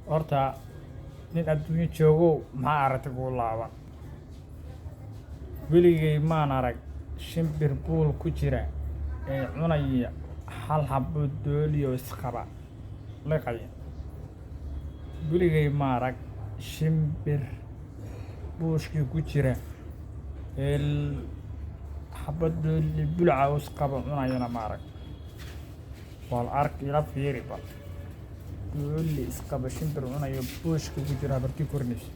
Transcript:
horta nin adduunyo joogow maxaa aragti kugu laaban weligay maan arag shimbir buul ku jira ee cunaya hal xabbo dooliyo isqaba liqaya weligay ma arag shimbir buushkii ku jira ee xabbo dooli bulca isqaba cunayana ma arag wal ark ila fiiri bal dooli isqaba shimbir cunayo buushkii ku jira barkii kornaysa